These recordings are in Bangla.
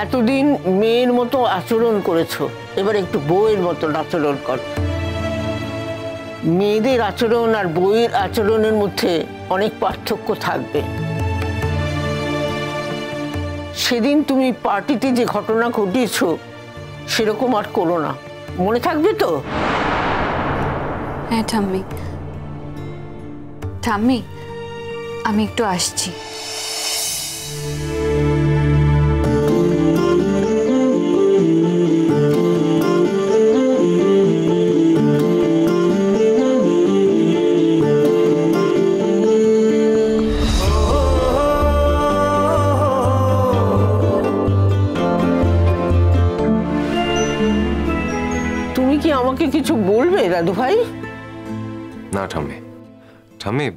এতদিন মেয়ের মতো আচরণ করেছো, এবার একটু বউয়ের মতো আচরণ কর। মেয়েদের আচরণ আর বউয়ের আচরণের মধ্যে অনেক পার্থক্য থাকবে। সেদিন তুমি পার্টিতে যে ঘটনা ঘটিয়েছো সেরকম আর করো না, মনে থাকবে তো? হ্যাঁ ঠাম্মি, ঠাম্মি আমি একটু আসছি। তুমি কি আমাকে কিছু বলবে দাদু ভাই? না ঠাম্মি, ঠাম্মি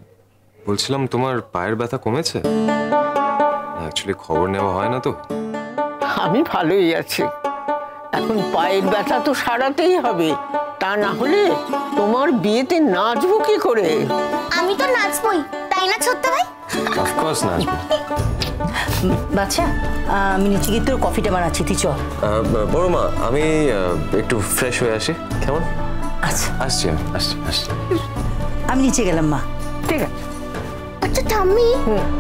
বলছিলাম তোমার পায়ের ব্যথা কমেছে? অ্যাকচুয়ালি খবর নেওয়া হয় না তো। আমি ভালোই আছি। এখন পায়ের ব্যথা তো সারাতেই হবে, তা না হলে তোমার বিয়েতে নাচবো কি করে? আমি তো নাচবই, তাই না ছোট্ট ভাই? অফকোর্স নাচবো। বাচ্চা, আমি নিচে গিয়ে তোর কফিটা বানাচ্ছি, তুই চল। বড় মা, আমি একটু ফ্রেশ হয়ে আসি, কেমন? আচ্ছা আসছি আসছি আসছি। আমি নিচে গেলাম মা। ঠিক আছে। আচ্ছা ঠাম্মি,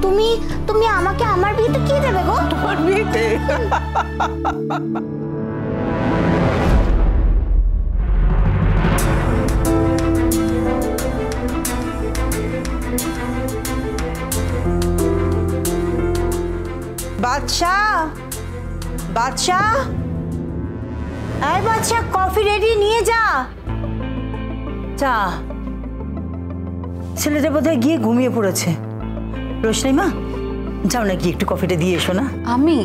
তুমি তুমি আমাকে আমার বিয়েতে কি দেবে গো? তোমার বিয়েতে বাচ্চা, বাচ্চা, আয় বাচ্চা, কফি রেডি, নিয়ে যা। যা, ছেলেটা বোধহয় গিয়ে ঘুমিয়ে পড়েছে। রোশনাই মা, যাও না গিয়ে একটু কফিটা দিয়ে এসো না। আমি?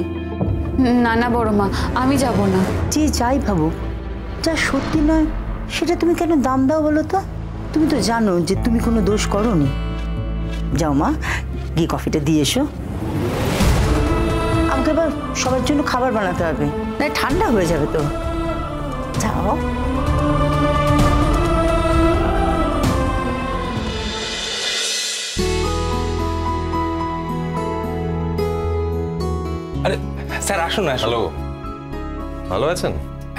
না না বড় মা, আমি যাব না। যে যাই ভাবুক, যা সত্যি নয় সেটা তুমি কেন দাম দাও বলো তো? তুমি তো জানো যে তুমি কোনো দোষ করোনি। যাও মা, গিয়ে কফিটা দিয়ে এসো। আমাকে এবার সবার জন্য খাবার বানাতে হবে, না ঠান্ডা হয়ে যাবে তো। যাও। আরে স্যার আসুন না। হ্যালো, ভালো আছেন?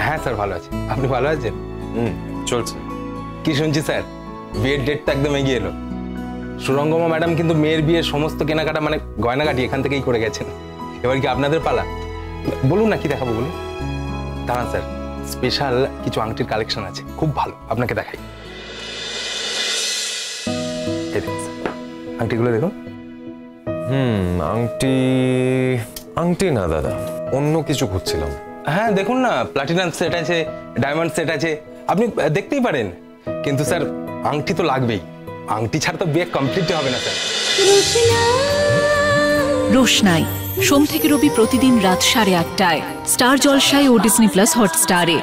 হ্যাঁ স্যার ভালো আছি, আপনি ভালো আছেন? চলছে। কি শুনছি স্যার, বিয়ের ডেট তো একদম এগিয়ে এলো। সুরঙ্গমা ম্যাডাম কিন্তু মেয়ের বিয়ের সমস্ত কেনাকাটা মানে গয়নাগাটি এখান থেকেই করে গেছেন। এবার কি আপনাদের পালা? বলুন না কি দেখাবো বলুন। দাঁড়ান স্যার, স্পেশাল কিছু আংটির কালেকশন আছে, খুব ভালো, আপনাকে দেখাই। এই দেখুন স্যার, আংটিগুলো দেখুন। আংটি আংটি না দাদা, অন্য কিছু খুঁজছিলাম। হ্যাঁ দেখুন না, প্লাটিনাম সেট আছে, ডায়মন্ড সেট আছে, আপনি দেখতেই পারেন। কিন্তু স্যার আংটি তো লাগবেই, আংটি ছাড়া তো বিয়ে কমপ্লিট হবে না স্যার। রোশনাই সোম থেকে রবি প্রতিদিন রাত 8:30টায় স্টার জলসায় ও ডিজনি প্লাস হটস্টারে।